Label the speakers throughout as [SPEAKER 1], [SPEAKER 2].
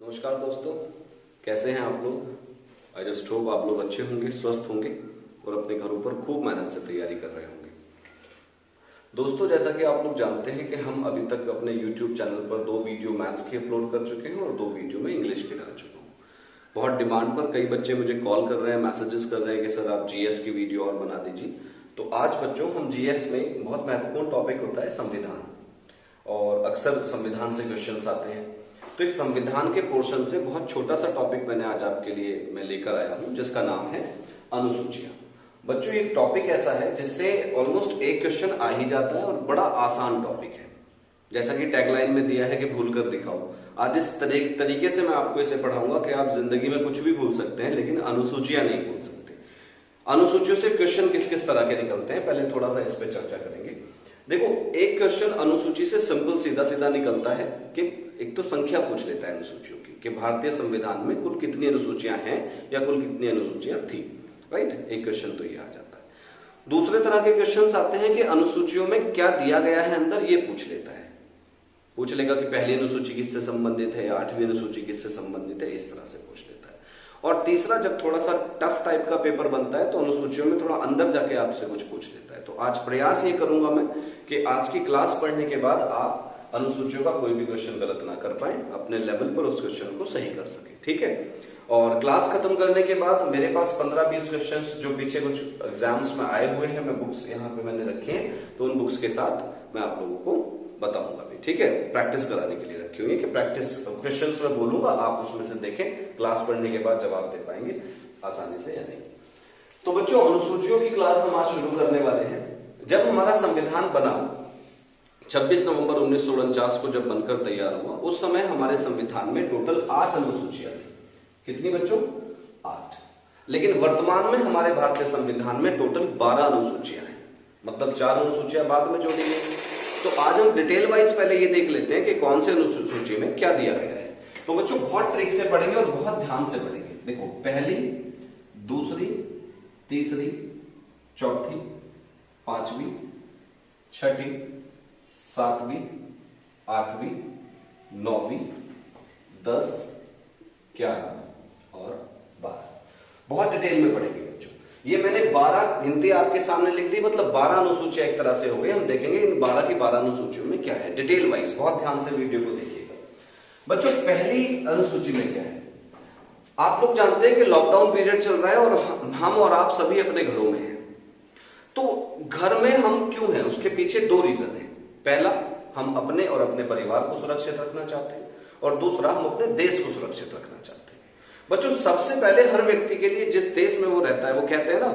[SPEAKER 1] नमस्कार दोस्तों, कैसे हैं आप लोग। आई जस्ट होप आप लोग अच्छे होंगे, स्वस्थ होंगे और अपने घरों पर खूब मेहनत से तैयारी कर रहे होंगे। दोस्तों, जैसा कि आप लोग जानते हैं कि हम अभी तक अपने YouTube चैनल पर 2 वीडियो मैथ्स की अपलोड कर चुके हैं और 2 वीडियो में इंग्लिश की डाल चुका हूँ। बहुत डिमांड पर कई बच्चे मुझे कॉल कर रहे हैं, मैसेजेस कर रहे हैं कि सर आप जीएस की वीडियो और बना दीजिए। तो आज बच्चों हम जीएस में बहुत महत्वपूर्ण टॉपिक होता है संविधान, और अक्सर संविधान से क्वेश्चंस आते हैं। तो एक संविधान के पोर्शन से बहुत छोटा सा टॉपिक मैंने आज आपके लिए मैं लेकर आया हूं, जिसका नाम है अनुसूचियां। बच्चों, ये टॉपिक ऐसा है जिससे ऑलमोस्ट एक क्वेश्चन आ ही जाता है और बड़ा आसान टॉपिक है। जैसा कि टैगलाइन में दिया है कि भूल कर दिखाओ। आज इस तरीके से मैं आपको इसे पढ़ाऊंगा कि आप जिंदगी में कुछ भी भूल सकते हैं लेकिन अनुसूचियां नहीं भूल सकते। अनुसूचियों से क्वेश्चन किस किस तरह के निकलते हैं, पहले थोड़ा सा इस पे चर्चा करेंगे। देखो, एक क्वेश्चन अनुसूची से सिंपल सीधा सीधा निकलता है कि एक तो संख्या पूछ लेता है अनुसूचियों की कि भारतीय संविधान में कुल कितनी अनुसूचियां हैं या कुल कितनी अनुसूचियां थी। राइट, एक क्वेश्चन तो ये आ जाता है। दूसरे तरह के क्वेश्चंस आते हैं कि अनुसूचियों में क्या दिया गया है अंदर, ये पूछ लेता है। पूछ लेगा कि पहली अनुसूची किससे संबंधित है या 8वीं अनुसूची किससे संबंधित है, इस तरह से पूछ लेता है। और तीसरा, जब थोड़ा सा टफ टाइप का पेपर बनता है तो अनुसूचियों में थोड़ा अंदर जाके आपसे कुछ पूछ लेता है। तो आज प्रयास ये करूंगा मैं कि आज की क्लास पढ़ने के बाद आप अनुसूचियों का कोई भी क्वेश्चन गलत ना कर पाए, अपने लेवल पर उस क्वेश्चन को सही कर सके। ठीक है, और क्लास खत्म करने के बाद मेरे पास 15-20 क्वेश्चंस जो पीछे कुछ एग्जाम्स में आए हुए हैं, मैं बुक्स यहाँ पे मैंने रखे हैं, तो उन बुक्स के साथ मैं आप लोगों को बताऊंगा भी। ठीक है, प्रैक्टिस कराने के लिए रखी हुई है कि प्रैक्टिस क्वेश्चंस में बोलूंगा, आप उसमें से देखें, क्लास पढ़ने के बाद जवाब दे पाएंगे आसानी से या नहीं। तो बच्चों, अनुसूचियों की क्लास हम आज शुरू करने वाले हैं। जब हमारा संविधान बना 26 नवंबर 1949 को जब बनकर तैयार हुआ, उस समय हमारे संविधान में टोटल 8 अनुसूचियां थी। कितनी बच्चों? 8। लेकिन वर्तमान में हमारे भारतीय संविधान में टोटल 12 अनुसूचियां हैं, मतलब 4 अनुसूचियां बाद में जोड़ी गई। तो आज हम डिटेल वाइज पहले ये देख लेते हैं कि कौन से अनुसूची में क्या दिया गया है। तो बच्चों, बहुत ट्रिक से पढ़ेंगे और बहुत ध्यान से पढ़ेंगे। देखो, पहली, दूसरी, तीसरी, चौथी, पांचवी, छठी, 7वीं, 8वीं, 9वीं, 10, 11 और 12 बहुत डिटेल में पढ़ेंगे बच्चों। ये मैंने 12 गिनती आपके सामने लिख दी, मतलब 12 अनुसूचियां एक तरह से हो गई। हम देखेंगे इन 12 की 12 अनुसूचियों में क्या है डिटेल वाइज। बहुत ध्यान से वीडियो को देखिएगा। बच्चों, पहली अनुसूची में क्या है? आप लोग जानते हैं कि लॉकडाउन पीरियड चल रहा है और हम और आप सभी अपने घरों में हैं। तो घर में हम क्यों हैं, उसके पीछे 2 रीजन है। पहला, हम अपने और अपने परिवार को सुरक्षित रखना चाहते हैं, और दूसरा, हम अपने देश को सुरक्षित रखना चाहते हैं। बच्चों, सबसे पहले हर व्यक्ति के लिए जिस देश में वो रहता है, वो कहते हैं ना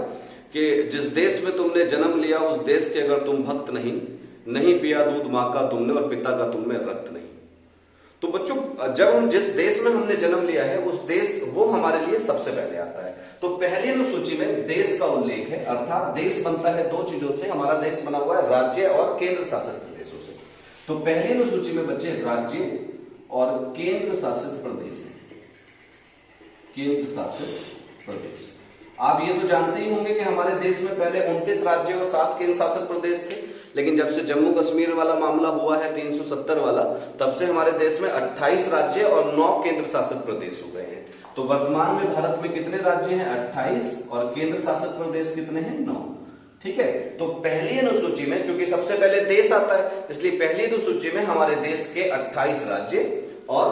[SPEAKER 1] कि जिस देश में तुमने जन्म लिया उस देश के अगर तुम भक्त नहीं पिया दूध मां का तुमने और पिता का तुम में रक्त नहीं। तो बच्चों, जब हम जिस देश में हमने जन्म लिया है उस देश वो हमारे लिए सबसे पहले आता है। तो पहली अनुसूची में देश का उल्लेख है, अर्थात देश बनता है 2 चीजों से। हमारा देश बना हुआ है राज्य और केंद्र शासित प्रदेशों से। तो पहली अनुसूची में बच्चे राज्य और केंद्र शासित प्रदेश है। केंद्र शासित प्रदेश, आप ये तो जानते ही होंगे कि हमारे देश में पहले 29 राज्य और 7 केंद्र शासित प्रदेश थे, लेकिन जब से जम्मू कश्मीर वाला मामला हुआ है 370 वाला, तब से हमारे देश में 28 राज्य और 9 केंद्र शासित प्रदेश हो गए हैं। तो वर्तमान में भारत में कितने राज्य हैं? 28, और केंद्र शासित प्रदेश कितने हैं? 9। ठीक है, तो पहली अनुसूची में चूंकि सबसे पहले देश आता है, इसलिए पहली अनुसूची में हमारे देश के 28 राज्य और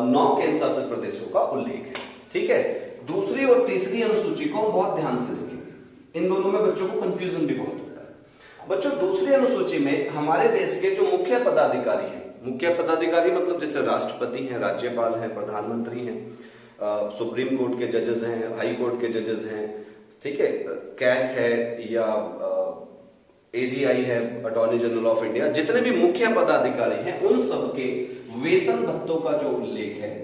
[SPEAKER 1] 9 केंद्र शासित प्रदेशों का उल्लेख है। ठीक है, दूसरी और तीसरी अनुसूची को बहुत ध्यान से देखेंगे। इन दोनों में बच्चों को कंफ्यूजन भी बहुत होता है। बच्चों, दूसरी अनुसूची में हमारे देश के जो मुख्य पदाधिकारी हैं, मुख्य पदाधिकारी मतलब जैसे राष्ट्रपति हैं, राज्यपाल हैं, प्रधानमंत्री हैं, सुप्रीम कोर्ट के जजेस हैं, हाई कोर्ट के जजेस हैं, ठीक है, कैग है या एजीआई है, अटॉर्नी जनरल ऑफ इंडिया, जितने भी मुख्य पदाधिकारी हैं उन सबके वेतन भत्तों का जो उल्लेख है,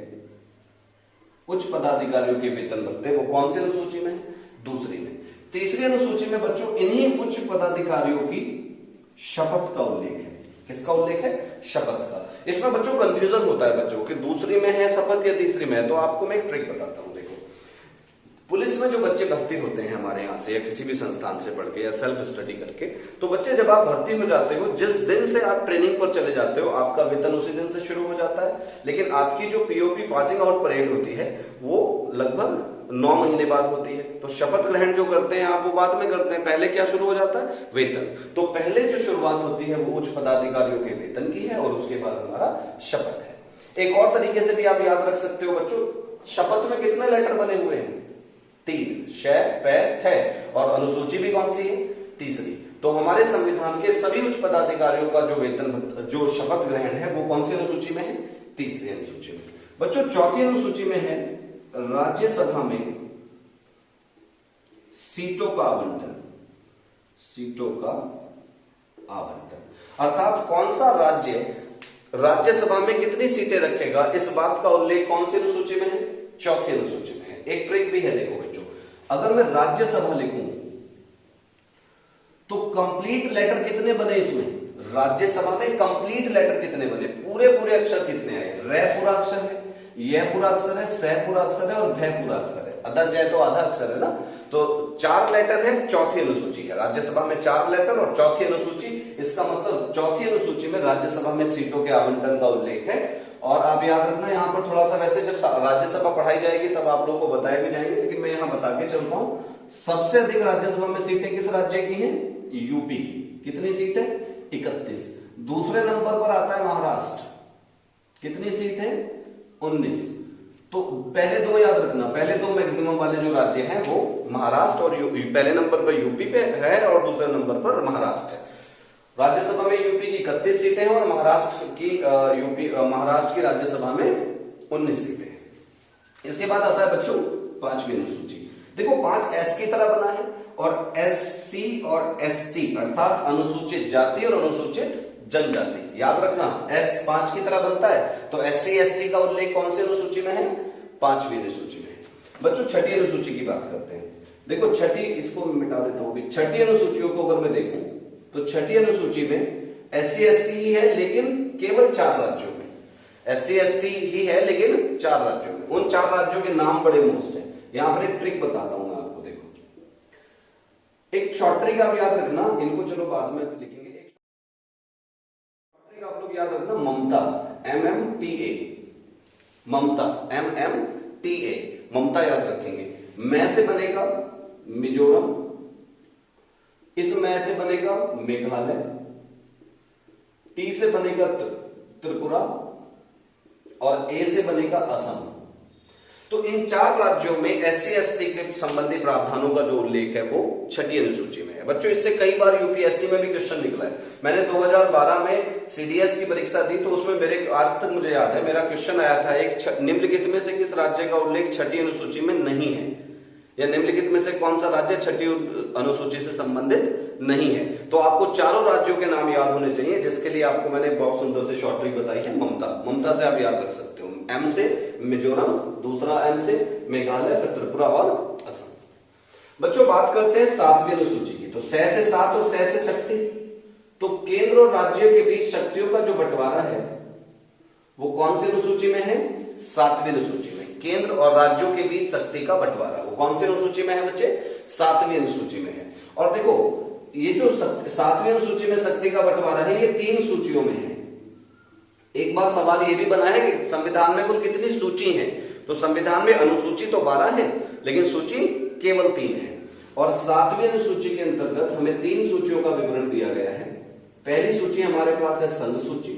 [SPEAKER 1] उच्च पदाधिकारियों के वेतन भत्ते, वो कौन सी अनुसूची में है? दूसरी में। तीसरी अनुसूची में बच्चों इन्हीं उच्च पदाधिकारियों की शपथ का उल्लेख है। किसका उल्लेख है? शपथ का। इसमें बच्चों कंफ्यूजन होता है बच्चों कि दूसरी में है शपथ या तीसरी में है। तो आपको मैं एक ट्रिक बताता हूं। देखो, पुलिस में जो बच्चे भर्ती होते हैं हमारे यहाँ से या किसी भी संस्थान से पढ़ के या सेल्फ स्टडी करके, तो बच्चे जब आप भर्ती हो जाते हो, जिस दिन से आप ट्रेनिंग पर चले जाते हो, आपका वेतन उसी दिन से शुरू हो जाता है। लेकिन आपकी जो पीओपी पासिंग आउट परेड होती है वो लगभग 9 महीने बाद होती है। तो शपथ ग्रहण जो करते हैं आप वो बाद में करते हैं, पहले क्या शुरू हो जाता है? वेतन। तो पहले जो शुरुआत होती है वो उच्च पदाधिकारियों के वेतन की है और उसके बाद हमारा शपथ है। एक और तरीके से भी आप याद रख सकते हो बच्चों, शपथ में कितने लेटर बने हुए हैं? 3, श, प, थ, और अनुसूची भी कौन सी है? तीसरी। तो हमारे संविधान के सभी उच्च पदाधिकारियों का जो वेतन, जो शपथ ग्रहण है वो कौन सी अनुसूची में है? तीसरी अनुसूची में। बच्चों चौथी अनुसूची में है राज्यसभा में सीटों का आवंटन। सीटों का आवंटन अर्थात कौन सा राज्य राज्यसभा में कितनी सीटें रखेगा, इस बात का उल्लेख कौन सी अनुसूची में है? चौथी अनुसूची में है। एक ट्रिक भी है, देखो बच्चों, अगर मैं राज्यसभा लिखूं तो कंप्लीट लेटर कितने बने इसमें? राज्यसभा में कंप्लीट लेटर कितने बने? पूरे पूरे अक्षर कितने आए? रे पूरा अक्षर है, यह पूरा अक्षर है, सह पूरा अक्षर है और भय पूरा अक्षर है। अदर जय तो आधा अक्षर है ना। तो 4 लेटर है, चौथी अनुसूची है। राज्यसभा में 4 लेटर और चौथी अनुसूची, इसका मतलब चौथी अनुसूची में राज्यसभा में सीटों के आवंटन का उल्लेख है। और आप याद रखना यहाँ पर थोड़ा सा, वैसे जब राज्यसभा पढ़ाई जाएगी तब आप लोगों को बताए भी जाएंगे, लेकिन मैं यहाँ बता के चलता हूँ। सबसे अधिक राज्यसभा में सीटें किस राज्य की हैं? यूपी की। कितनी सीट है? 31। दूसरे नंबर पर आता है महाराष्ट्र। कितनी सीट है? 19। तो पहले 2 याद रखना, पहले 2 मैक्सिमम वाले जो राज्य हैं वो महाराष्ट्र और यूपी। पहले नंबर पर यूपी पे है और दूसरे नंबर पर महाराष्ट्र है। राज्यसभा में यूपी की 31 सीटें हैं और महाराष्ट्र की राज्यसभा में 19 सीटें हैं। इसके बाद आता है बच्चों 5वीं अनुसूची। देखो 5 एस की तरह बना है और एससी और एसटी अर्थात अनुसूचित जाति और अनुसूचित जनजाति। याद रखना, एस 5 की तरह बनता है, तो एससी एसटी का उल्लेख कौन सी अनुसूची में है? 5वीं अनुसूची में। बच्चों छठी अनुसूची की बात करते हैं। देखो छठी, इसको मिटा देता हूं। छठी अनुसूचियों को अगर मैं देखूं तो छठी अनुसूची में एससी एसटी ही है, लेकिन केवल 4 राज्यों में। एससी एसटी ही है लेकिन 4 राज्यों में। उन 4 राज्यों के नाम बड़े मस्त हैं। यहां पर एक ट्रिक बताता हूं मैं आपको। देखो एक शॉर्ट ट्रिक आप याद रखना, इनको चलो बाद में लिखेंगे। एक शॉर्ट ट्रिक आप लोग याद रखना, ममता, MMTA, ममता, MMTA, ममता याद रखेंगे। मैं से बनेगा मिजोरम, इस मैं से बनेगा मेघालय, टी से बनेगा त्रिपुरा और ए से बनेगा असम। तो इन 4 राज्यों में एससी एसटी के संबंधी प्रावधानों का जो उल्लेख है वो छठी अनुसूची में है। बच्चों इससे कई बार यूपीएससी में भी क्वेश्चन निकला है। मैंने 2012 में सीडीएस की परीक्षा दी तो उसमें मेरे, आज तक मुझे याद है, मेरा क्वेश्चन आया था, एक निम्नलिखित में से किस राज्य का उल्लेख छठी अनुसूची में नहीं है, या निम्नलिखित में से कौन सा राज्य छठी अनुसूची से संबंधित नहीं है। तो आपको चारों राज्यों के नाम याद होने चाहिए, जिसके लिए आपको मैंने बहुत सुंदर से शॉर्ट ट्रिक बताई है, ममता। ममता से आप याद रख सकते हो। एम से मिजोरम, दूसरा एम से मेघालय, फिर त्रिपुरा और असम। बच्चों बात करते हैं 7वीं अनुसूची की। तो से 7 और से शक्ति। तो केंद्र और राज्यों के बीच शक्तियों का जो बंटवारा है वो कौन सी अनुसूची में है? 7वीं अनुसूची में। केंद्र और राज्यों के बीच शक्ति का बंटवारा वो कौन सी अनुसूची में है बच्चे? 7वीं अनुसूची में है। और देखो ये जो 7वीं अनुसूची में शक्ति का बंटवारा है ये 3 सूचियों में है। एक बार सवाल ये भी बना है कि संविधान में कुल कितनी सूची है? तो संविधान में अनुसूची तो 12 है लेकिन सूची केवल 3 है। और 7वीं अनुसूची के अंतर्गत हमें 3 सूचियों का विवरण दिया गया है। पहली सूची हमारे पास है संघ सूची,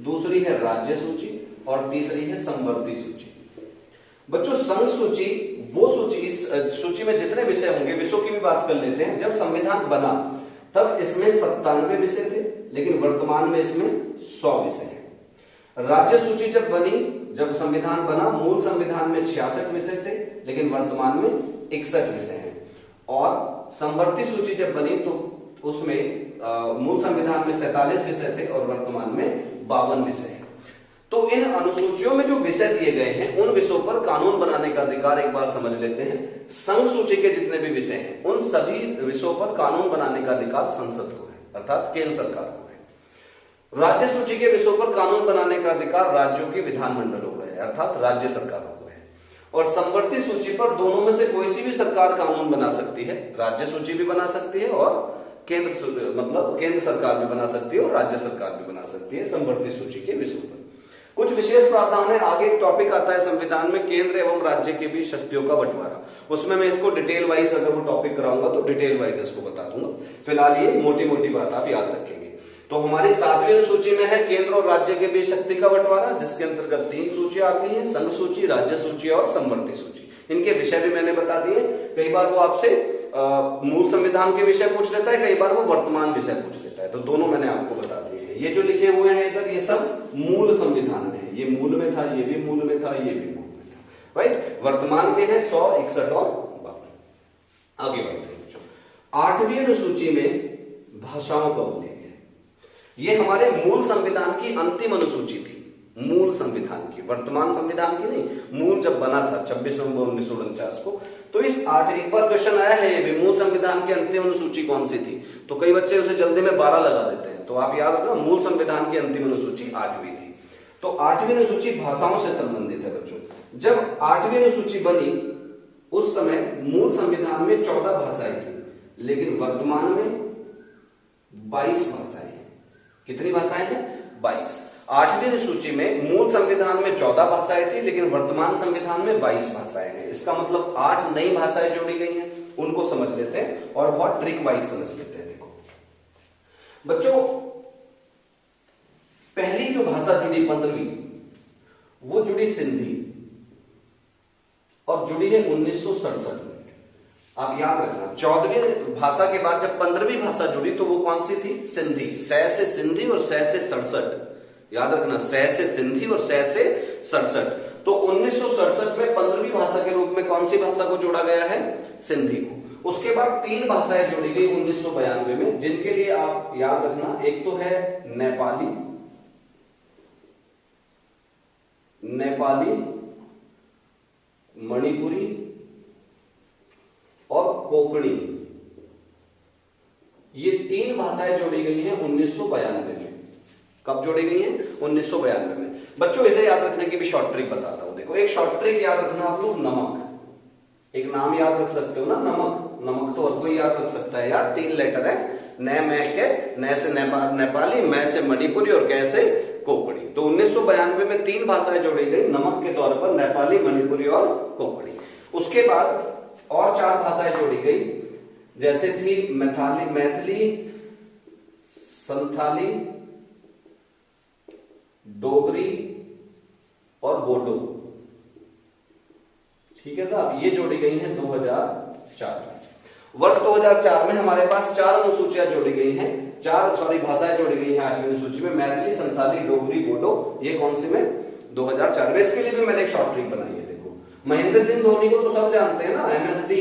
[SPEAKER 1] दूसरी है राज्य सूची और तीसरी है संवर्ती सूची। बच्चों संघ सूची वो सूची, इस सूची में जितने विषय होंगे, विषयों की भी बात कर लेते हैं। जब संविधान बना तब इसमें 97 विषय थे, लेकिन वर्तमान में इसमें 100 विषय हैं। राज्य सूची जब बनी, जब संविधान बना, मूल संविधान में 66 विषय थे, लेकिन वर्तमान में 61 विषय हैं। और संवर्ती सूची जब बनी तो उसमें मूल संविधान में 47 विषय थे और वर्तमान में 52 विषय हैं। तो इन अनुसूचियों में जो विषय दिए गए हैं उन विषयों पर कानून बनाने का अधिकार एक बार समझ लेते हैं। संघ सूची के जितने भी विषय हैं उन सभी विषयों पर कानून बनाने का अधिकार संसद को है, अर्थात केंद्र सरकार को है। राज्य सूची के विषयों पर कानून बनाने का अधिकार राज्यों के विधानमंडलों को है, अर्थात राज्य सरकारों को है। और समवर्ती सूची पर दोनों में से कोई सी भी सरकार कानून बना सकती है, राज्य सूची भी बना सकती है और केंद्र सरकार भी बना सकती है और राज्य सरकार भी बना सकती है समवर्ती सूची के विषयों पर। कुछ विशेष प्रावधान है। आगे एक टॉपिक आता है संविधान में केंद्र एवं राज्य के बीच शक्तियों का बंटवारा, उसमें मैं इसको डिटेल वाइज अगर वो टॉपिक कराऊंगा तो डिटेल वाइज इसको बता दूंगा। फिलहाल ये मोटी मोटी बात आप याद रखेंगे। तो हमारी 7वीं अनुसूची में है केंद्र और राज्य के बीच शक्ति का बंटवारा, जिसके अंतर्गत 3 सूचियां आती हैं, संघ सूची, राज्य सूची और समवर्ती सूची। इनके विषय भी मैंने बता दिए। कई बार वो आपसे मूल संविधान के विषय पूछ लेता है, कई बार वो वर्तमान विषय पूछ लेता है, तो दोनों मैंने आपको बता दिए हैं। ये जो लिखे हुए हैं इधर ये सब मूल संविधान में है, ये मूल में था, ये भी मूल में था, ये भी मूल में था, राइट। वर्तमान के हैं 100, 61 और 52। आगे बढ़ते हैं बच्चों। 8वीं अनुसूची में भाषाओं का उल्लेख है। ये हमारे मूल संविधान की अंतिम अनुसूची थी, मूल संविधान की, वर्तमान संविधान की नहीं, मूल जब बना था 26 नवंबर 1949 को। तो इस 8वीं पर क्वेश्चन आया है, ये भी मूल संविधान की अंतिम अनुसूची कौन सी थी, तो कई बच्चे उसे जल्दी में 12 लगा देते हैं, तो आप याद रखना मूल संविधान की अंतिम अनुसूची 8वीं थी। तो 8वीं अनुसूची भाषाओं से संबंधित है बच्चों। जब 8वीं अनुसूची बनी उस समय मूल संविधान में 14 भाषाएं थी, लेकिन वर्तमान में 22 भाषाएं हैं। कितनी भाषाएं हैं? 22। 8वीं अनुसूची में मूल संविधान में 14 भाषाएं थी, लेकिन वर्तमान संविधान में 22 भाषाएं हैं। इसका मतलब 8 नई भाषाएं जोड़ी गई हैं। उनको समझ लेते हैं और बहुत ट्रिक वाइज समझ लेते हैं। देखो बच्चों, पहली जो भाषा जुड़ी 15वीं, वो जुड़ी सिंधी और जुड़ी है 1967 में। आप याद रखना 14वीं भाषा के बाद जब 15वीं भाषा जुड़ी तो वो कौन सी थी? सिंधी। सै से सिंधी और सै से 67, याद रखना, सै से सिंधी और सै से 67। तो 1967 में 15वीं भाषा के रूप में कौन सी भाषा को जोड़ा गया है? सिंधी को। उसके बाद 3 भाषाएं जोड़ी गई 1992 में, जिनके लिए आप याद रखना, एक तो है नेपाली, मणिपुरी और कोंकणी। ये 3 भाषाएं जोड़ी गई हैं 1992 में। कब जोड़ी गई हैं? 1992 में। बच्चों इसे याद रखने की भी शॉर्ट ट्रिक बताता हूं। देखो एक शॉर्ट ट्रिक याद रखना आप लोग, नमक। एक नाम याद रख सकते हो ना, नमक। नमक तो हर कोई याद रख सकता है यार, 3 लेटर है, न मैं के, न से नेपाली, मैं से मणिपुरी और कै से कोंकणी। तो 1992 में 3 भाषाएं जोड़ी गई नमक के तौर पर, नेपाली, मणिपुरी और कोंकणी। उसके बाद और 4 भाषाएं जोड़ी गई, जैसे थी मैथिली, संथाली, डोगरी और बोडो। ठीक है साहब, ये जोड़ी गई हैं 2004 में। वर्ष 2004 में हमारे पास 4 अनुसूचियां जोड़ी गई हैं, 4 भाषाएं जोड़ी गई हैं 8वीं अनुसूची में, मैथिली, संथाली, डोगरी, बोडो। ये कौन सी में? 2004 में। इसके लिए भी मैंने एक शॉर्ट ट्रिक बनाई है। देखो महेंद्र सिंह धोनी को तो सब जानते हैं ना, MSD,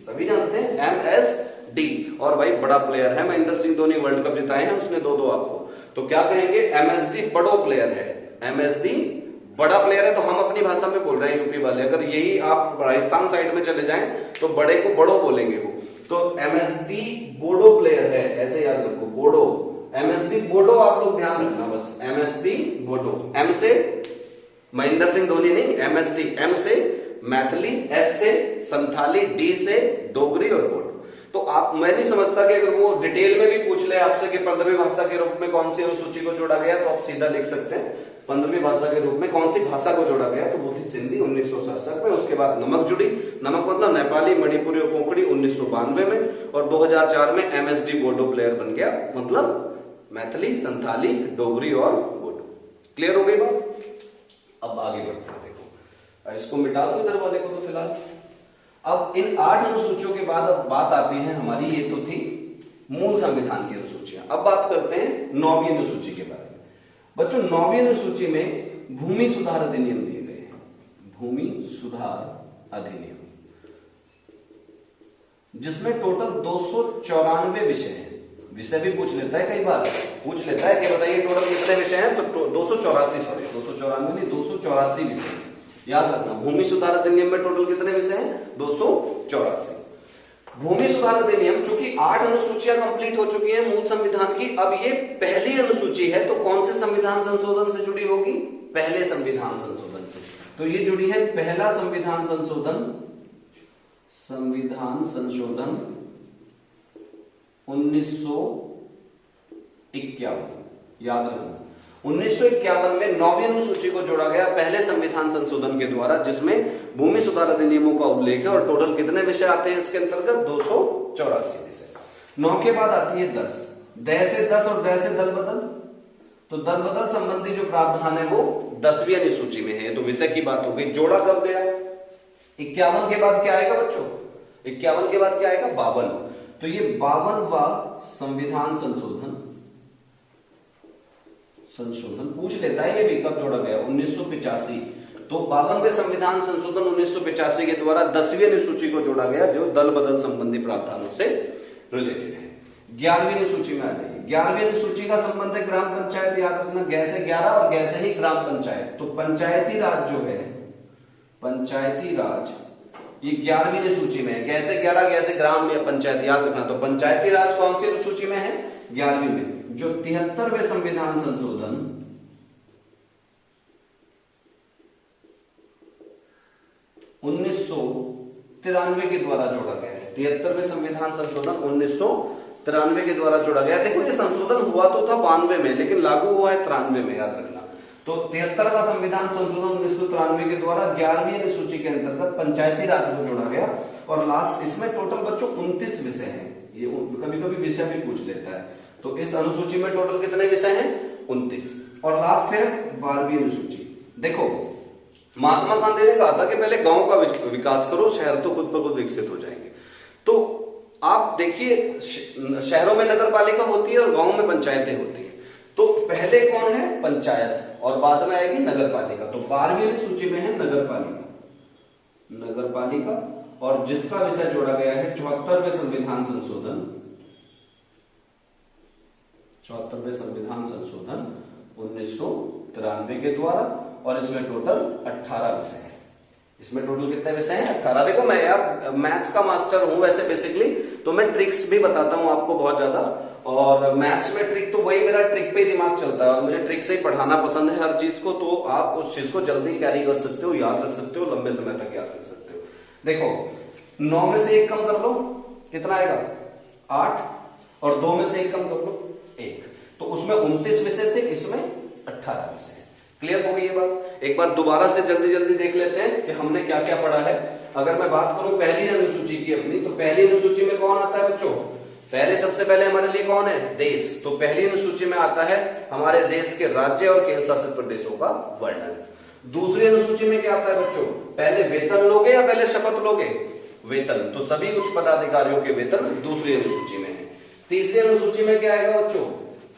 [SPEAKER 1] सभी जानते हैं, MSD। और भाई बड़ा प्लेयर है महेंद्र सिंह धोनी, वर्ल्ड कप जिताए हैं उसने 2-2 आपको। तो क्या कहेंगे? MSD बड़ो प्लेयर है, MSD बड़ा प्लेयर है। तो हम अपनी भाषा में बोल रहे हैं यूपी वाले, अगर यही आप राजस्थान साइड में चले जाएं तो बड़े को बड़ो बोलेंगे वो। तो MSD बोडो प्लेयर है, ऐसे याद रखो, बोडो। MSD बोडो आप लोग ध्यान रखना बस, MSD बोडो। M से महेंद्र सिंह धोनी नहीं, MSD। M से मैथिली, S से संथाली, D से डोगरी और बोडो। तो आप, मैं नहीं समझता कि अगर वो डिटेल में भी पूछ ले आपसे कि 15वीं भाषा के रूप में कौन सी अनुसूची को जोड़ा गया, तो आप सीधा लिख सकते हैं 15वीं भाषा के रूप में कौन सी भाषा को जोड़ा गया, तो वो थी सिंधी 1967 में। उसके बाद नमक जुड़ी, नमक मतलब नेपाली, मणिपुरी और कोंकणी 1992 में। और 2004 में MSD बोडो प्लेयर बन गया, मतलब मैथिली, संथाली, डोगरी और बोडो। क्लियर हो गई बात? अब आगे बढ़ते हैं। देखो इसको मिटा दो इधर वाले को तो फिलहाल। अब इन 8 अनुसूचियों के बाद अब बात आती है हमारी, ये तो थी मूल संविधान की अनुसूचियां। अब बात करते हैं 9वीं अनुसूची के बारे में। बच्चों 9वीं अनुसूची में भूमि सुधार अधिनियम दिए गए हैं, भूमि सुधार अधिनियम, जिसमें टोटल 294 विषय हैं। विषय भी पूछ लेता है, कई बार पूछ लेता है कि बताइए टोटल कितने विषय हैं, तो 294 नहीं, 284 विषय। याद रखना, भूमि सुधार अधिनियम में टोटल कितने विषय हैं? 284। भूमि सुधार अधिनियम, चूंकि 8 अनुसूचियां कंप्लीट हो चुकी हैं मूल संविधान की, अब ये पहली अनुसूची है, तो कौन से संविधान संशोधन से जुड़ी होगी? पहले संविधान संशोधन से। तो ये जुड़ी है पहला संविधान संशोधन 1951। याद रखना 1951 में 9वीं अनुसूची को जोड़ा गया पहले संविधान संशोधन के द्वारा, जिसमें भूमि सुधार अधिनियमों का उल्लेख है। और टोटल कितने विषय आते हैं इसके अंतर्गत? 284 विषय। 9 के बाद आती है 10। दय से 10 और दय से दल बदल, तो दल बदल संबंधी जो प्रावधान है वो 10वीं अनुसूची में है। तो विषय की बात हो गई। जोड़ा कब गया? 51 के बाद क्या आएगा बच्चों? 51 के बाद क्या आएगा? 52। तो ये 52वां संविधान संशोधन पूछ लेता है ये भी, कब जोड़ा गया? 1985। तो 52वें संविधान संशोधन 1985 के द्वारा 10वीं अनुसूची को जोड़ा गया, जो दल बदल संबंधी प्रावधानों से रिलेटेड है। 11वीं अनुसूची में आ जाइए। 11वीं अनुसूची का संबंध है ग्राम पंचायत। याद रखना, ग से 11 और ग से ही ग्राम पंचायत। तो पंचायती राज जो है, पंचायती राज ये 11वीं अनुसूची में है। ग से 11, ग से ग्राम या पंचायत, याद रखना। तो पंचायती राज कौन सी अनुसूची में है? 11वीं में। जो 73वें संविधान संशोधन 1993 के द्वारा जोड़ा गया है। 73वें संविधान संशोधन 1993 के द्वारा जोड़ा गया। देखो ये संशोधन हुआ तो था 92 में, लेकिन लागू हुआ है 93 में, याद रखना। तो 73वां संविधान संशोधन 1993 के द्वारा 11वीं अनुसूची के अंतर्गत पंचायती राज को जोड़ा गया। और लास्ट इसमें टोटल बच्चों 29 विषय हैं। ये कभी कभी विषय भी पूछ लेता है। तो इस अनुसूची में टोटल कितने विषय हैं? 29। और लास्ट है 12वीं अनुसूची। देखो महात्मा गांधी ने कहा था कि पहले गांव का विकास करो, शहर तो खुद ब खुद विकसित हो जाएंगे। तो आप देखिए शहरों में नगर पालिका होती है और गांव में पंचायतें होती है। तो पहले कौन है? पंचायत, और बाद में आएगी नगर पालिका। तो 12वीं अनुसूची में है नगर पालिका। नगर पालिका, और जिसका विषय जोड़ा गया है 74वें संविधान संशोधन 1993 के द्वारा। और इसमें टोटल 18 विषय है। इसमें टोटल कितने विषय हैं? 18। देखो मैं यार मैथ्स का मास्टर हूं वैसे बेसिकली, तो मैं ट्रिक्स भी बताता हूं आपको बहुत ज्यादा। और मैथ्स में ट्रिक तो वही, मेरा ट्रिक पे ही दिमाग चलता है और मुझे ट्रिक से ही पढ़ाना पसंद है हर चीज को। तो आप उस चीज को जल्दी कैरी कर सकते हो, याद रख सकते हो, लंबे समय तक याद रख सकते हो। देखो 9 में से 1 कम कर लो, कितना आएगा? 8। और 2 में से 1 कम कर लो, 1। तो उसमें 29 विषय थे, इसमें 18 विषय है। क्लियर हो गई ये बात? एक बार दोबारा से जल्दी जल्दी देख लेते हैं कि हमने क्या क्या पढ़ा है। अगर मैं बात करूं पहली अनुसूची की अपनी, तो पहली अनुसूची में कौन आता है बच्चों? पहले सबसे पहले हमारे लिए कौन है? देश। तो पहली अनुसूची में आता है हमारे देश के राज्य और केंद्र शासित प्रदेशों का वर्णन। दूसरी अनुसूची में क्या आता है बच्चों? पहले वेतन लोगे या पहले शपथ लोगे? वेतन। तो सभी उच्च पदाधिकारियों के वेतन दूसरी अनुसूची में है। तीसरी अनुसूची में क्या आएगा बच्चों?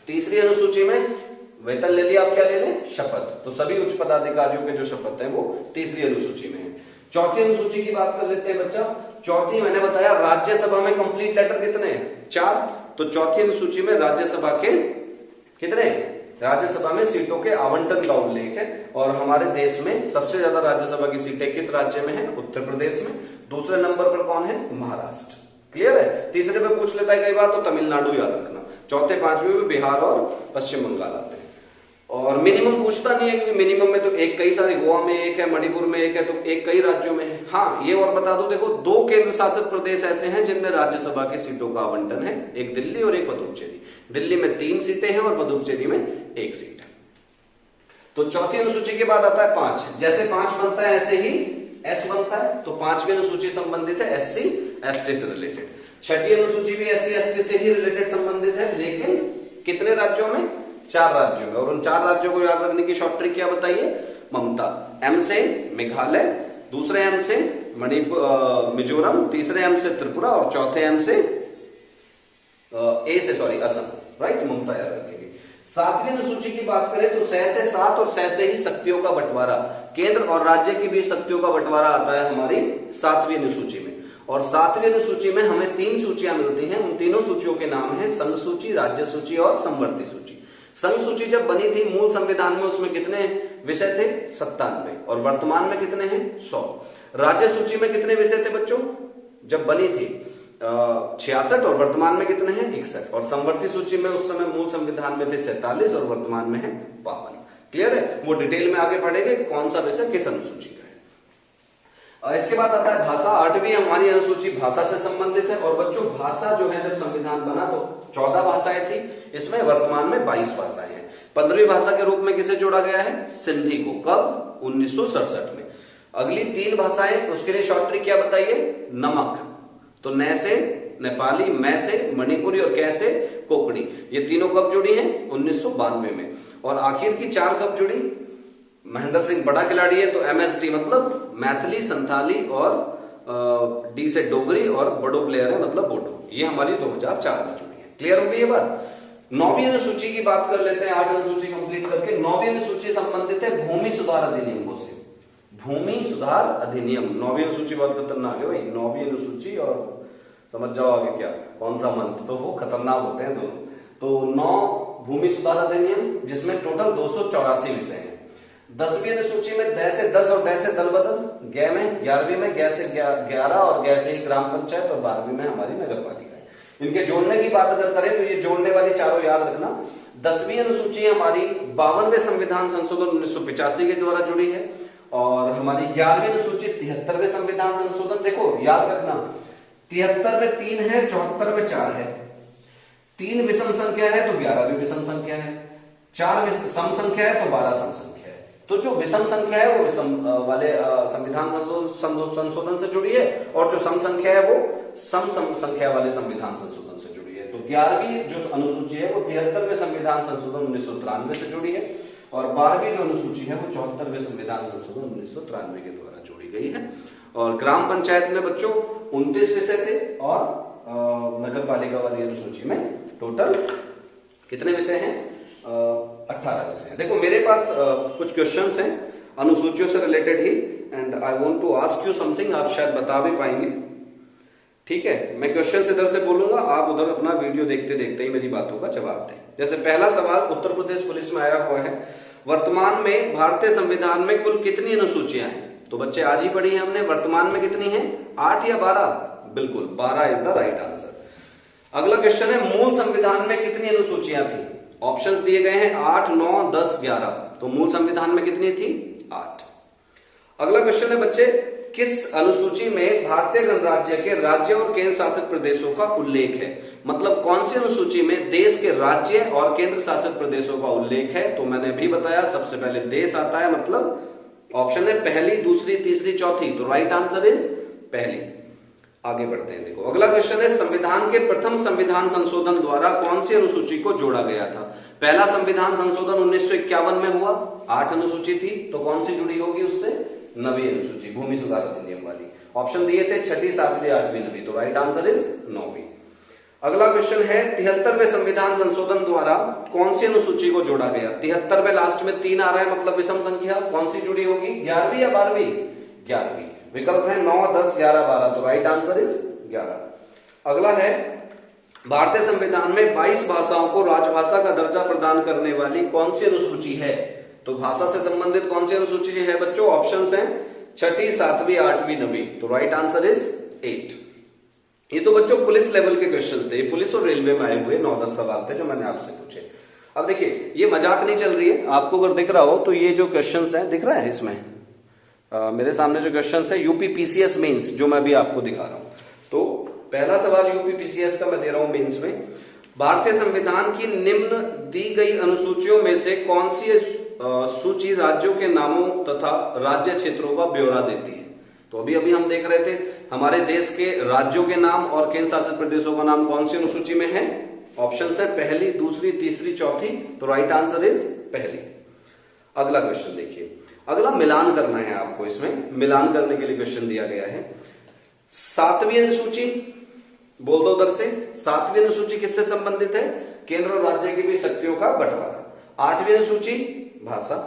[SPEAKER 1] तीसरी अनुसूची में वेतन ले लिया, आप क्या ले लें? शपथ। तो सभी उच्च पदाधिकारियों के जो शपथ है वो तीसरी अनुसूची में है। चौथी अनुसूची की बात कर लेते हैं बच्चा। चौथी मैंने बताया राज्यसभा में कंप्लीट लेटर कितने हैं? 4। तो चौथी अनुसूची में राज्यसभा के कितने? राज्यसभा में सीटों के आवंटन का उल्लेख है। और हमारे देश में सबसे ज्यादा राज्यसभा की सीटें किस राज्य में है? उत्तर प्रदेश में। दूसरे नंबर पर कौन है? महाराष्ट्र। क्लियर है? तीसरे पे पूछ लेता है कई बार, तो तमिलनाडु याद रखना। चौथे पांचवे में बिहार और पश्चिम बंगाल आते हैं। और मिनिमम पूछता नहीं है, क्योंकि मिनिमम में तो एक कई सारे, गोवा में एक है, मणिपुर में एक है, तो एक कई राज्यों में है। हाँ ये और बता दो, देखो 2 केंद्र शासित प्रदेश ऐसे हैं जिनमें राज्यसभा के सीटों का आवंटन है, एक दिल्ली और एक पुदुचेरी। दिल्ली में 3 सीटें हैं और पुदुचेरी में 1 सीट है। तो चौथी अनुसूची के बाद आता है 5। जैसे 5 बनता है ऐसे ही S बनता है। तो 5वीं अनुसूची संबंधित है SC ST से रिलेटेड। छठी अनुसूची भी SC ST से ही रिलेटेड संबंधित है, लेकिन कितने राज्यों में? 4 राज्यों में। और उन 4 राज्यों को याद रखने की शॉर्ट ट्रिक क्या बताइए? ममता। M से मेघालय, दूसरे M से मणिपुर मिजोरम, तीसरे M से त्रिपुरा और चौथे M से असम। राइट? ममता याद रखेंगे। 7वीं अनुसूची की बात करें तो 6 से 7 और 6 से ही शक्तियों का बंटवारा, केंद्र और राज्य के बीच शक्तियों का बंटवारा आता है हमारी 7वीं अनुसूची में। और 7वीं अनुसूची में हमें 3 सूचियां मिलती हैं। उन तीनों सूचियों के नाम है संघ सूची, राज्य सूची और समवर्ती सूची। संघ सूची जब बनी थी मूल संविधान में, उसमें कितने विषय थे? 97। और वर्तमान में कितने हैं? 100। राज्य सूची में कितने विषय थे बच्चों जब बनी थी? 66। और वर्तमान में कितने हैं? 61। और समवर्ती सूची में उस समय मूल संविधान में थे 47 और वर्तमान में है 52। क्लियर है? वो डिटेल में आगे पढ़ेंगे कौन सा विषय किस अनुसूची का है। इसके बाद आता है भाषा। 8वीं हमारी अनुसूची भाषा से संबंधित है। और बच्चों भाषा जो है, जब संविधान बना तो 14 भाषाएं थी, इसमें वर्तमान में 22 भाषाएं हैं। 15वीं भाषा के रूप में किसे जोड़ा गया है? सिंधी को। कब? 1967 में। अगली 3 भाषाएं, उसके लिए शॉर्ट ट्रिक क्या बताइए? नमक। तो न से नेपाली, मैं से मणिपुरी और कैसे कोकणी, ये तीनों कब जुड़ी हैं? 1992 में। और आखिर की 4 कब जुड़ी? महेंद्र सिंह बड़ा खिलाड़ी है तो MSD मतलब मैथिली, संथाली और डी से डोगरी, और बड़ो प्लेयर है मतलब बोडो। ये हमारी 2004 में जुड़ी है। क्लियर हो गई ये बात? 9वीं अनुसूची की बात कर लेते हैं। 8 अनुसूची कंप्लीट करके 9वीं अनुसूची संबंधित है भूमि सुधार अधिनियम से। भूमि सुधार अधिनियम 9वीं अनुसूची बहुत खतरनाक है भाई। 9वीं अनुसूची और समझ जाओ आगे क्या कौन सा मंथ, तो वो खतरनाक होते हैं दोनों। तो 9 भूमि सुधार अधिनियम, जिसमें टोटल 284 विषय हैं। 10वीं अनुसूची में द से 10 और द से दल बदल, ग में 11वीं में ग से 11 और ग से ही ग्राम पंचायत, और 12वीं में हमारी नगर पालिका है। इनके जोड़ने की बात अगर करें तो ये जोड़ने वाली चारों याद रखना। 10वीं अनुसूची हमारी 52वें संविधान संशोधन 1985 के द्वारा जुड़ी है। और हमारी 11वीं अनुसूची 73वें संविधान संशोधन, देखो याद रखना 73 में 3 है, 74 में 4 है। 3 विषम संख्या है तो 11 भी विषम संख्या है, 4 सम संख्या है तो 12 सम संख्या है। तो जो विषम संख्या है वो विषम वाले संविधान संशोधन से जुड़ी है, और जो सम संख्या है वो सम संख्या वाले संविधान संशोधन से जुड़ी है। तो 11वीं जो अनुसूची है वो 73वें संविधान संशोधन 1993 से जुड़ी है, और 12वीं जो अनुसूची है वो 74वें संविधान संशोधन 1993 के द्वारा जोड़ी गई है। और ग्राम पंचायत में बच्चों 29 विषय थे, और नगर पालिका वाली अनुसूची में टोटल कितने विषय हैं? 18 विषय हैं। देखो मेरे पास कुछ क्वेश्चंस हैं अनुसूचियों से रिलेटेड ही, and I want to ask you something. आप शायद बता भी पाएंगे, ठीक है? मैं क्वेश्चन इधर से बोलूंगा, आप उधर अपना वीडियो देखते देखते ही मेरी बातों का जवाब दें। जैसे पहला सवाल उत्तर प्रदेश पुलिस में आया हुआ है, वर्तमान में भारतीय संविधान में कुल कितनी अनुसूचियां हैं? तो बच्चे आज ही पढ़ी है हमने, वर्तमान में कितनी है? 8 या 12? बिल्कुल 12 इज द राइट आंसर। अगला क्वेश्चन है मूल संविधान में कितनी अनुसूचियां थी? ऑप्शंस दिए गए हैं 8, 9, 10, 11। तो मूल संविधान में कितनी थी? 8। अगला क्वेश्चन है बच्चे, किस अनुसूची में भारतीय गणराज्य के राज्य और केंद्र शासित प्रदेशों का उल्लेख है? मतलब कौन सी अनुसूची में देश के राज्य और केंद्र शासित प्रदेशों का उल्लेख है? तो मैंने भी बताया सबसे पहले देश आता है, मतलब ऑप्शन है पहली, दूसरी, तीसरी, चौथी। तो राइट आंसर इज पहली। आगे बढ़ते हैं। देखो अगला क्वेश्चन है, संविधान के प्रथम संविधान संशोधन द्वारा कौन सी अनुसूची को जोड़ा गया था? पहला संविधान संशोधन 1951 में हुआ, 8 अनुसूची थी, तो कौन सी जुड़ी होगी उससे? 9वीं अनुसूची, भूमि सुधार अधिनियम वाली। ऑप्शन दिए थे 6ठी, 7वीं, 8वीं, 9वीं, तो राइट आंसर इज 9वीं। अगला क्वेश्चन है, 73वें संविधान संशोधन द्वारा कौन सी अनुसूची को जोड़ा गया? 73 में लास्ट में 3 आ रहा है, मतलब विषम संख्या, कौन सी जुड़ी होगी? 11वीं या 12वीं? 11वीं। विकल्प है 9, 10, 11, 12, तो राइट आंसर इज 11। अगला है, भारतीय संविधान में 22 भाषाओं को राजभाषा का दर्जा प्रदान करने वाली कौन सी अनुसूची है? तो भाषा से संबंधित कौन सी अनुसूची है बच्चों? ऑप्शंस हैं 6ठी, 7वीं, 8वीं, 9वीं, तो राइट आंसर इज 8। ये तो बच्चों पुलिस लेवल के क्वेश्चंस थे, पुलिस और रेलवे में आए हुए 9-10 सवाल थे जो मैंने आपसे पूछे। अब देखिए ये मजाक नहीं चल रही है, आपको अगर दिख रहा हो तो ये जो क्वेश्चंस हैं, दिख रहा है इसमें मेरे सामने जो क्वेश्चंस है यूपी पीसीएस मेंस, जो मैं भी आपको दिखा रहा हूं। तो पहला सवाल यूपी पीसीएस का मैं दे रहा हूं मेंस में, भारतीय संविधान की निम्न दी गई अनुसूचियों में से कौन सी सूची राज्यों के नामों तथा राज्य क्षेत्रों का ब्यौरा देती है? तो अभी अभी हम देख रहे थे हमारे देश के राज्यों के नाम और केंद्र शासित प्रदेशों का नाम कौन सी अनुसूची में है? ऑप्शन है पहली, दूसरी, तीसरी, चौथी, तो राइट आंसर इज पहली। अगला क्वेश्चन देखिए, अगला मिलान करना है आपको, इसमें मिलान करने के लिए क्वेश्चन दिया गया है। 7वीं अनुसूची, बोल दो उधर से, 7वीं अनुसूची किससे संबंधित है? केंद्र और राज्य की भी शक्तियों का बंटवारा। 8वीं अनुसूची भाषा,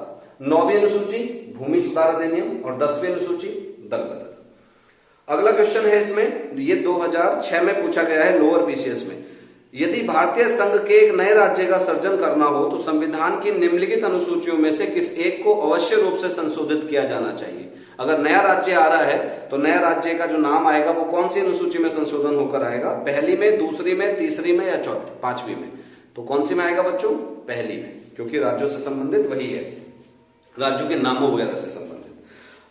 [SPEAKER 1] 9वीं अनुसूची भूमि सुधार अधिनियम, और 10वीं अनुसूची दल बदल। अगला क्वेश्चन है इसमें, ये 2006 में पूछा गया है लोअर पीसीएस में, यदि भारतीय संघ के एक नए राज्य का सृजन करना हो तो संविधान की निम्नलिखित अनुसूचियों में से किस एक को अवश्य रूप से संशोधित किया जाना चाहिए? अगर नया राज्य आ रहा है तो नया राज्य का जो नाम आएगा वो कौन सी अनुसूची में संशोधन होकर आएगा? पहली में, दूसरी में, तीसरी में या चौथी, 5वीं में? तो कौन सी में आएगा बच्चों? पहली में, क्योंकि राज्यों से संबंधित वही है। राज्यों के नामों वगैरह से संबंधित।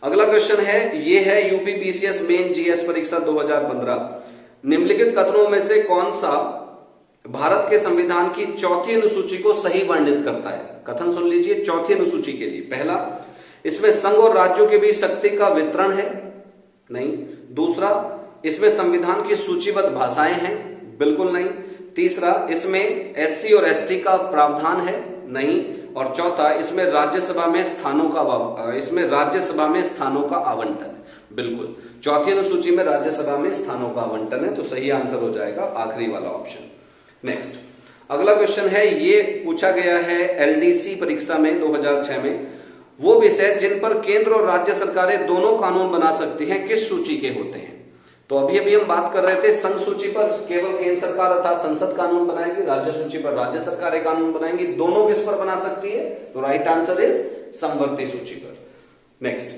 [SPEAKER 1] अगला क्वेश्चन है, ये है यूपी पीसीएस मेन जीएस परीक्षा 2015। निम्नलिखित कथनों में से कौन सा भारत के संविधान की चौथी अनुसूची को सही वर्णित करता है? कथन सुन लीजिए चौथी अनुसूची के लिए। पहला, इसमें संघ और राज्यों के बीच शक्ति का वितरण है, नहीं। दूसरा, इसमें संविधान की सूचीबद्ध भाषाएं हैं, बिल्कुल नहीं। तीसरा, इसमें एससी और एसटी का प्रावधान है, नहीं। और चौथा, इसमें राज्यसभा में स्थानों का आवंटन है, बिल्कुल। चौथी अनुसूची में राज्यसभा में स्थानों का आवंटन है, तो सही आंसर हो जाएगा आखिरी वाला ऑप्शन। नेक्स्ट, अगला क्वेश्चन है, ये पूछा गया है एलडीसी परीक्षा में 2006 में, वो विषय जिन पर केंद्र और राज्य सरकारें दोनों कानून बना सकती हैं किस सूची के होते हैं? तो अभी हम बात कर रहे थे संघ सूची पर केवल केंद्र सरकार अर्थात संसद कानून बनाएगी, राज्य सूची पर राज्य सरकारें कानून बनाएंगी। दोनों किस पर बना सकती है? तो राइट आंसर इज समवर्ती सूची पर। नेक्स्ट,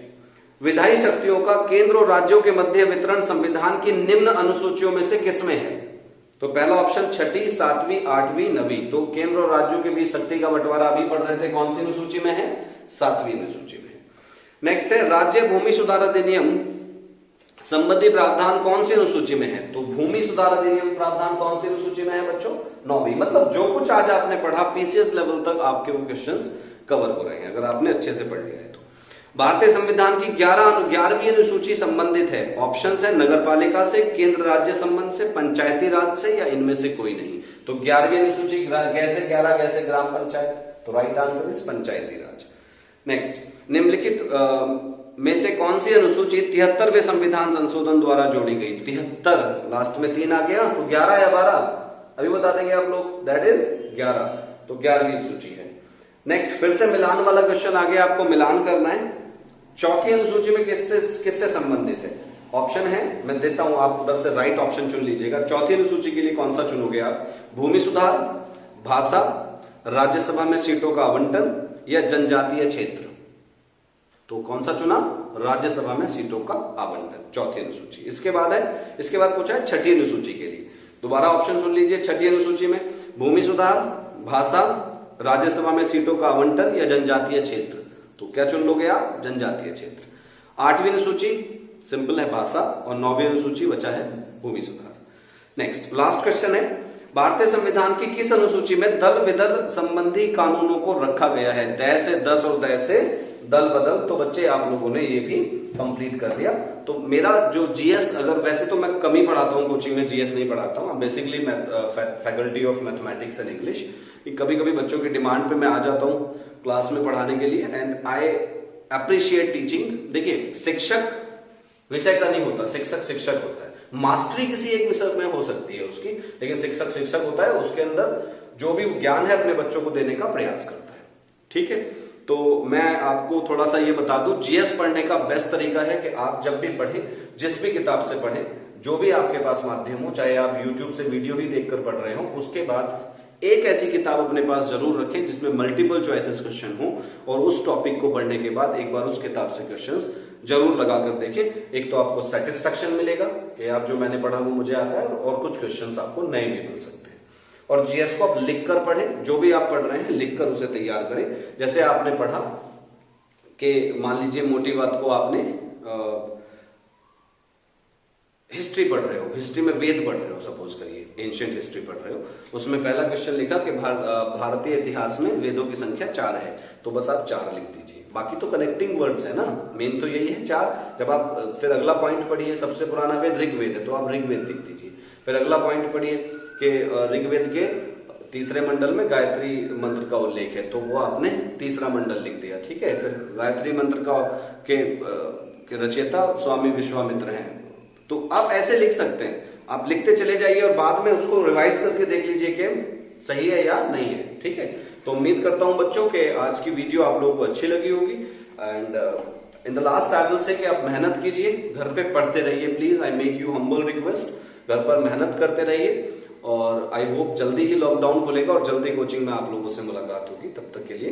[SPEAKER 1] विधायी शक्तियों का केंद्र और राज्यों के मध्य वितरण संविधान की निम्न अनुसूचियों में से किसमें है? तो पहला ऑप्शन 6वीं, 7वीं, 8वीं, 9वीं। तो केंद्र और राज्यों के बीच शक्ति का बंटवारा अभी पढ़ रहे थे, कौन सी अनुसूची में है? 7वीं अनुसूची में। नेक्स्ट है, राज्य भूमि सुधार अधिनियम संबंधी प्रावधान कौन सी अनुसूची में है? तो भूमि सुधार अधिनियम प्रावधान कौन सी अनुसूची में है बच्चों? 9वीं। मतलब जो कुछ आज आपने पढ़ा पीसीएस लेवल तक आपके वो क्वेश्चंस कवर हो रहे हैं अगर आपने अच्छे से पढ़ लिया है तो। भारतीय संविधान की 11वीं अनुसूची संबंधित है, ऑप्शन है नगर पालिका से, केंद्र राज्य संबंध से, पंचायती राज से, या इनमें से कोई नहीं। तो 11वीं अनुसूची कैसे 11 कैसे ग्राम पंचायत, तो right answer is Panchayati Raj. Next, निम्नलिखित में से कौन सी अनुसूची 73वें संविधान संशोधन द्वारा जोड़ी गई? 73, लास्ट में 3 आ गया, तो 11 या 12 अभी बता देंगे आप लोग, दैट इज 11। तो 11वीं सूची है। नेक्स्ट, फिर से मिलान वाला क्वेश्चन आ गया, आपको मिलान करना है। चौथी अनुसूची में किससे संबंधित है? ऑप्शन है, मैं देता हूं, आप उधर से राइट ऑप्शन चुन लीजिएगा। चौथी अनुसूची के लिए कौन सा चुनोगे आप? भूमि सुधार, भाषा, राज्यसभा में सीटों का आवंटन, या जनजातीय क्षेत्र? तो कौन सा चुना? राज्यसभा में सीटों का आवंटन, चौथी अनुसूची। इसके बाद पूछा है 6ठी अनुसूची के लिए। दोबारा ऑप्शन सुन लीजिए। 6ठी अनुसूची में भूमि सुधार, भाषा, राज्यसभा में सीटों का आवंटन, या जनजातीय क्षेत्र? तो क्या चुन लोगे आप? जनजातीय क्षेत्र। 8वीं अनुसूची सिंपल है भाषा, और 9वीं अनुसूची बचा है भूमि सुधार। नेक्स्ट, लास्ट क्वेश्चन है, भारतीय संविधान की किस अनुसूची में दल विदल संबंधी कानूनों को रखा गया है? दय से 10 और दय से दल बदल। तो बच्चे आप लोगों ने ये भी कंप्लीट कर लिया। तो मेरा जो जीएस, अगर वैसे तो मैं कम ही पढ़ाता हूँ कोचिंग में, जीएस नहीं पढ़ाता हूँ, basically faculty of mathematics and English. कभी कभी बच्चों की डिमांड पे मैं आ जाता हूँ क्लास में पढ़ाने के लिए, एंड आई अप्रिशिएट टीचिंग। देखिए, शिक्षक विषय का नहीं होता, शिक्षक होता है। मास्टरी किसी एक विषय में हो सकती है उसकी, लेकिन शिक्षक होता है, उसके अंदर जो भी ज्ञान है अपने बच्चों को देने का प्रयास करता है। ठीक है, तो मैं आपको थोड़ा सा ये बता दूं, जीएस पढ़ने का बेस्ट तरीका है कि आप जब भी पढ़ें, जिस भी किताब से पढ़ें, जो भी आपके पास माध्यम हो, चाहे आप यूट्यूब से वीडियो ही देखकर पढ़ रहे हो, उसके बाद एक ऐसी किताब अपने पास जरूर रखें जिसमें मल्टीपल चॉइसेस क्वेश्चन हो, और उस टॉपिक को पढ़ने के बाद एक बार उस किताब से क्वेश्चंस जरूर लगाकर देखें। एक तो आपको सेटिस्फेक्शन मिलेगा कि आप जो मैंने पढ़ा वो मुझे आता है, और कुछ क्वेश्चंस आपको नए भी मिल सकते हैं। और जीएस को आप लिख कर पढ़ें, जो भी आप पढ़ रहे हैं लिख कर उसे तैयार करें। जैसे आपने पढ़ा कि मान लीजिए मोटी बात को आपने हिस्ट्री पढ़ रहे हो, हिस्ट्री में वेद पढ़ रहे हो, सपोज करिए एंशिएंट हिस्ट्री पढ़ रहे हो, उसमें पहला क्वेश्चन लिखा कि भारतीय इतिहास में वेदों की संख्या 4 है, तो बस आप 4 लिख दीजिए। बाकी तो कनेक्टिंग वर्ड्स है ना, मेन तो यही है 4। जब आप फिर अगला पॉइंट पढ़िए, सबसे पुराना वेद ऋग्वेद है, तो आप ऋग्वेद लिख दीजिए। फिर अगला पॉइंट पढ़िए कि ऋग्वेद के 3रे मंडल में गायत्री मंत्र का उल्लेख है, तो वो आपने 3रा मंडल लिख दिया। ठीक है, फिर गायत्री मंत्र का के रचयिता स्वामी विश्वामित्र हैं, तो आप ऐसे लिख सकते हैं। आप लिखते चले जाइए और बाद में उसको रिवाइज करके देख लीजिए कि सही है या नहीं है। ठीक है, तो उम्मीद करता हूं बच्चों कि आज की वीडियो आप लोगों को अच्छी लगी होगी। And in the last I will say कि आप मेहनत कीजिए, घर पे पढ़ते रहिए please, I make you humble request. घर पर मेहनत करते रहिए, और आई होप जल्दी ही लॉकडाउन खुलेगा और जल्दी कोचिंग में आप लोगों से मुलाकात होगी। तब तक के लिए